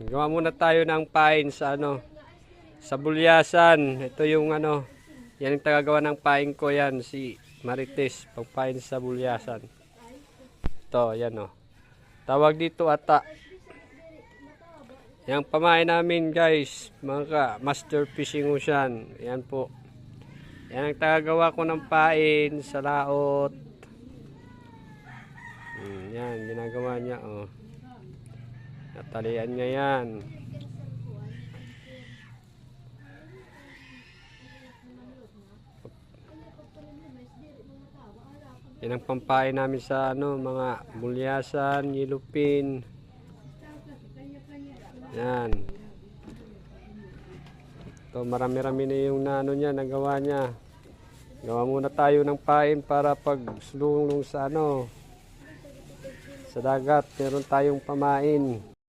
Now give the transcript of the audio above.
Gawa muna tayo ng pain sa sa bulyasan. Ito yung yan yung tagagawa ng pain ko yan, si Marites, pagpain sa bulyasan. Ito, yan Tawag dito ata. Yang pamain namin guys, mga master fishing ocean. Yan po. Yan ang tagagawa ko ng pain sa laot. Yan, ginagawa niya Natalian niya yan. Yan ang pampain namin sa mga bulyasan, yellowfin. Yan. Ito, marami-rami na yung niya, nagawa niya. Gawa muna tayo ng pain para pag sulong sa sa dagat, meron tayong pamain.